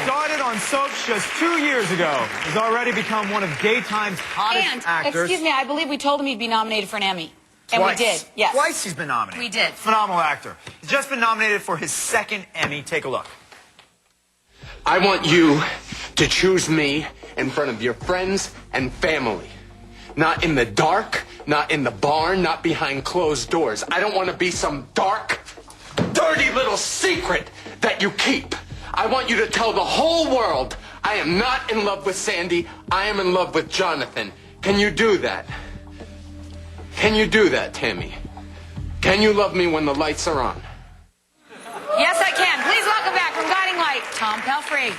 Started on soaps just 2 years ago. He's already become one of Daytime's hottest actors. Excuse me, I believe we told him he'd be nominated for an Emmy. And Twice. we did, yes. Twice he's been nominated. We did. Phenomenal actor. He's just been nominated for his second Emmy. Take a look. I want you to choose me in front of your friends and family. Not in the dark, not in the barn, not behind closed doors. I don't want to be some dark, dirty little secret that you keep. I want you to tell the whole world I am not in love with Sandy. I am in love with Jonathan. Can you do that? Can you do that, Tammy? Can you love me when the lights are on? Yes, I can. Please welcome back from Guiding Light, Tom Pelphrey.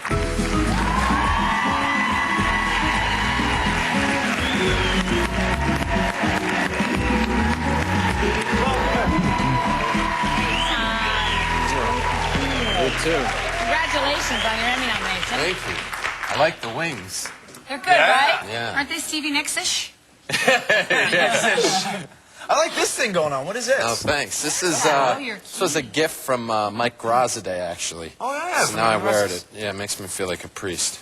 You too. Congratulations on your Emmy nomination. Thank you. I like the wings. They're good, right? Yeah. Aren't they Stevie Nicks-ish? I like this thing going on. What is this? Oh, thanks. This is this was a gift from Mike Grazaday, actually. Oh, yeah. So now I wear it. Yeah, it makes me feel like a priest.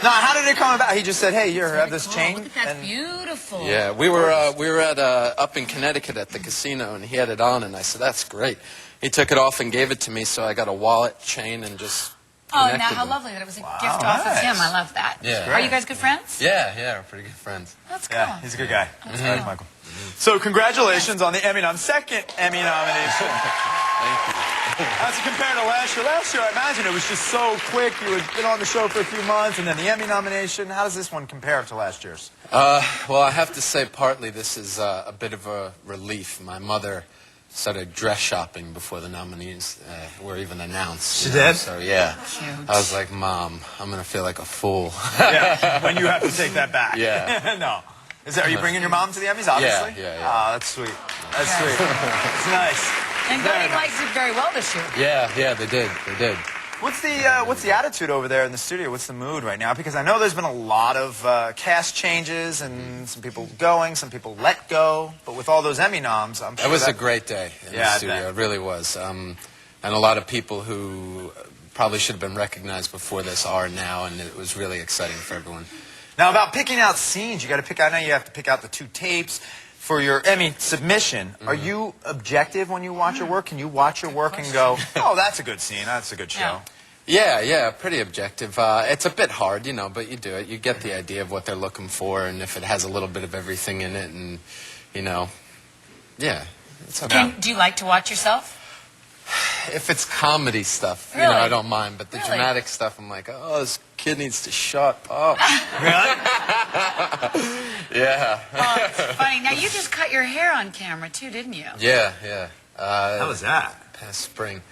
Now, how did it come about? He just said, "Hey, here, have this chain." Look at that, beautiful. Yeah, we were at up in Connecticut at the casino, and he had it on, and I said, "That's great." He took it off and gave it to me, so I got a wallet, chain, and just. Oh, now how lovely that it was a gift off of him. I love that. Yeah. Are you guys good friends? Yeah, we're pretty good friends. That's cool. Yeah, he's a good guy. That's right, Michael. So, congratulations on the Emmy second Emmy nomination. Thank you. How's it compared to last year? Last year, I imagine it was just so quick. You had been on the show for a few months, and then the Emmy nomination. How does this one compare to last year's? Well, I have to say, partly this is a bit of a relief. My mother started dress shopping before the nominees were even announced. She did? So, yeah. Cute. I was like, Mom, I'm going to feel like a fool. Yeah, when you have to take that back. Yeah. No. Are you bringing your mom to the Emmys, obviously? Yeah. Oh, that's sweet. That's sweet. It's nice. And Guiding Light did very well this year. Yeah, they did. What's the attitude over there in the studio? What's the mood right now? Because I know there's been a lot of cast changes and some people going, some people let go. But with all those Emmy noms, I'm sure It was a great day in the studio. I bet. It really was. And a lot of people who probably should have been recognized before this are now, and it was really exciting for everyone. Now, about picking out scenes, you got to pick. I know you have to pick out the 2 tapes for your Emmy submission. Are you objective when you watch your work? Can you watch your work and go, "Oh, that's a good scene. That's a good show." Yeah, pretty objective. It's a bit hard, but you do it. You get the idea of what they're looking for, and if it has a little bit of everything in it, and yeah, it's okay. Do you like to watch yourself? If it's comedy stuff, Really? I don't mind. But the Really? dramatic stuff, I'm like, oh, this kid needs to shut up. Really? Yeah. Oh, it's funny. Now, you just cut your hair on camera, too, didn't you? Yeah. How was that? Past spring.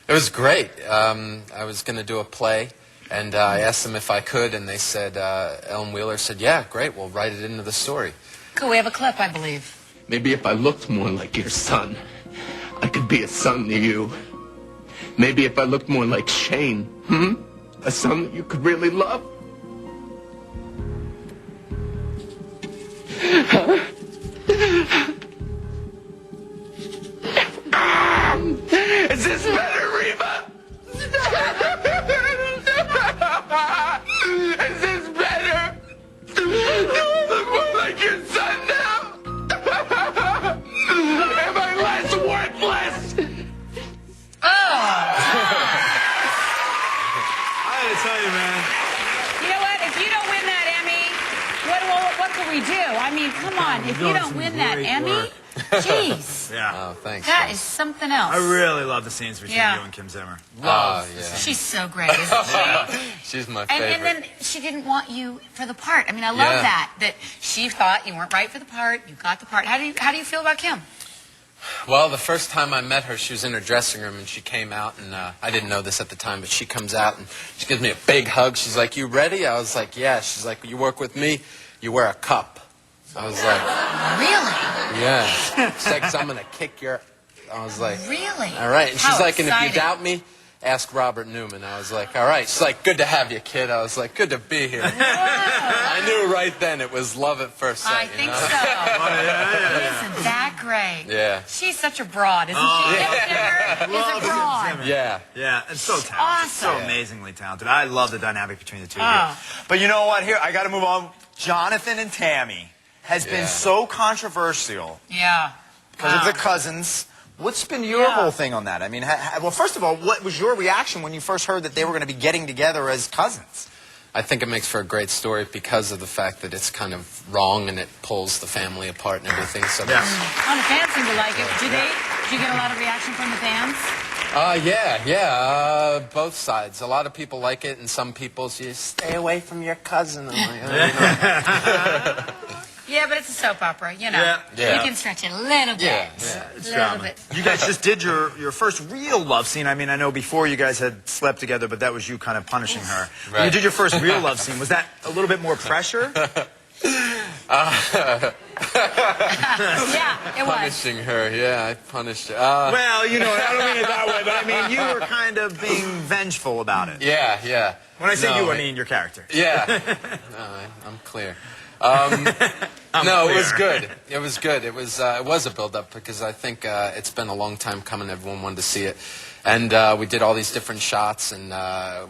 It was great. I was going to do a play, and I asked them if I could, and they said, Ellen Wheeler said, yeah, great, we'll write it into the story. Cool, we have a clip, I believe. Maybe if I looked more like your son, I could be a son to you. Maybe if I looked more like Shane, a son that you could really love. Is this better, Reba? Is this better? Do I look more like your son now? Am I less worthless? I gotta tell you, man. You know what? If you don't win that Emmy, what can we do? I mean, come on. If you don't win that Emmy, jeez. Yeah. Oh, thanks. That is something else. I really love the scenes between you and Kim Zimmer. Oh, yeah. She's so great, isn't she? She's my favorite. And then she didn't want you for the part. I mean, I love Yeah. that she thought you weren't right for the part. You got the part. How do you feel about Kim? Well, the first time I met her, she was in her dressing room, and she came out, and I didn't know this at the time, but she comes out, and she gives me a big hug. She's like, you ready? I was like, yeah. She's like, you work with me, you wear a cup. I was like, Really? yeah. She's like, 'cause I'm going to kick your... I was like, Really? all right. And she's How like, and if you exciting. doubt me, ask Robert Newman. I was like, all right. She's like, good to have you, kid. I was like, good to be here. I knew right then it was love at first sight. I think so. Isn't that great? Yeah. She's such a broad, isn't she? Kim Zimmer is a broad. Yeah. Yeah, and so talented. Awesome. So amazingly talented. I love the dynamic between the two of Oh. you. But you know what? Here, I got to move on. Jonathan and Tammy has been so controversial Yeah. because of the cousins. What's been your Yeah. whole thing on that? I mean, well, first of all, what was your reaction when you first heard that they were going to be getting together as cousins? I think it makes for a great story because of the fact that it's kind of wrong and it pulls the family apart and everything. So Yeah. Oh, the fans seem to like it. Did you get a lot of reaction from the fans? Both sides. A lot of people like it, and some people say, "Stay away from your cousin." I'm like, oh, you know. Yeah, but it's a soap opera, you know. Yeah. You can stretch it a little bit. Yeah. It's a little bit. You guys just did your first real love scene. I mean, I know before you guys had slept together, but that was you kind of punishing her. When you Right. did your first real love scene. Was that a little bit more pressure? Yeah, it was. Punishing her, yeah, I punished her. Well, you know, I don't mean it that way, but I mean, you were kind of being vengeful about it. Yeah. When I say No, you, I mean your character. Yeah. No, I'm clear. No, it was good. It was good. It was a build-up because I think it's been a long time coming. Everyone wanted to see it. And we did all these different shots, and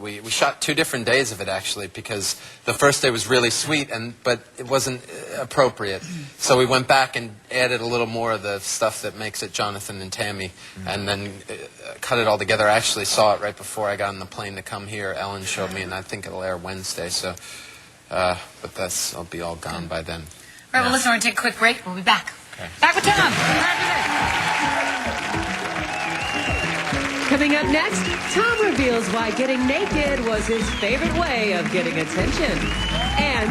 we shot 2 different days of it, actually, because the first day was really sweet, but it wasn't appropriate. So we went back and added a little more of the stuff that makes it Jonathan and Tammy, and then cut it all together. I actually saw it right before I got on the plane to come here. Ellen showed me, and I think it'll air Wednesday. So, but I'll be all gone by then. All right, well, listen, we're going to take a quick break. We'll be back. Okay. Back with Tom. Coming up next, Tom reveals why getting naked was his favorite way of getting attention. And